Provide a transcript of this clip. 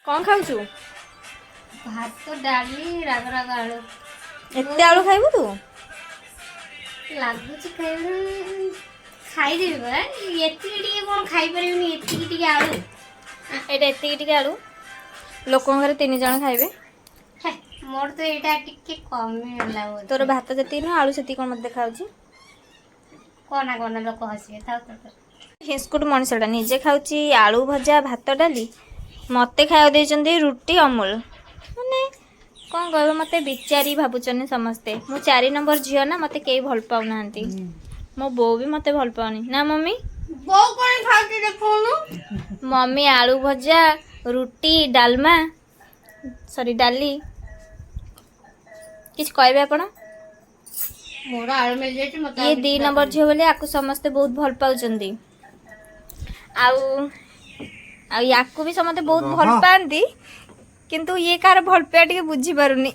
कौन खाऊ भात डाली राग राग आलू एते आलू खाइबू तू ଲାଗୁଛି ଖାଇଦେବି ବା ଏତିକି ଟିକେ କ'ଣ ଖାଇପାରିବିନି ଏତିକି ଟିକେ ଆଳୁ ଏଇଟା ଏତିକି ଟିକେ ଆଳୁ ଲୋକଙ୍କ ଘରେ 3 ଜଣ ଖାଇବେ ମୋର ତ ଏଇଟା ଟିକେ କମିଗଲା ତୋର ଭାତ ଯେତିକି ନୁହଁ ଆଳୁ ସେତିକି କ'ଣ ମତେ ଦେଖାଯାଉଛି କନା ଲୋକ ହସିବେ ଥାଉ ହିସ୍କୁଟ ମଣିଷଟା ନିଜେ ଖାଉଛି ଆଳୁ ଭଜା ଭାତ ଡାଲି ମତେ ଖାଇବାକୁ ଦେଇଛନ୍ତି ରୁଟି ଅମୁଲ ମାନେ କ'ଣ କହିବ ମତେ ବିଚାରି ଭାବୁଛନ୍ତି ସମସ୍ତେ ମୁଁ 4 ନମ୍ବର ଝିଅ ନା ମତେ କେହି ଭଲ ପାଉନାହାନ୍ତି ମୋ ବୋଉ ବି ମତେ ଭଲ ପାଉନି ନା ମମ୍ମି ବୋଉ କ'ଣ ଖାଉଛି ଦେଖୁନୁ मम्मी आलू भजा रुटी डालमा सॉरी डाली किछ कहबे आपण मोर आलू मिल जाई मते ये 2 नंबर झियो बोले आकु समस्ते बहुत भल पाउचंदी आउ आ याकु भी समते बहुत भल पांदी किंतु ये कार भल पे टिके बुझी पारुनी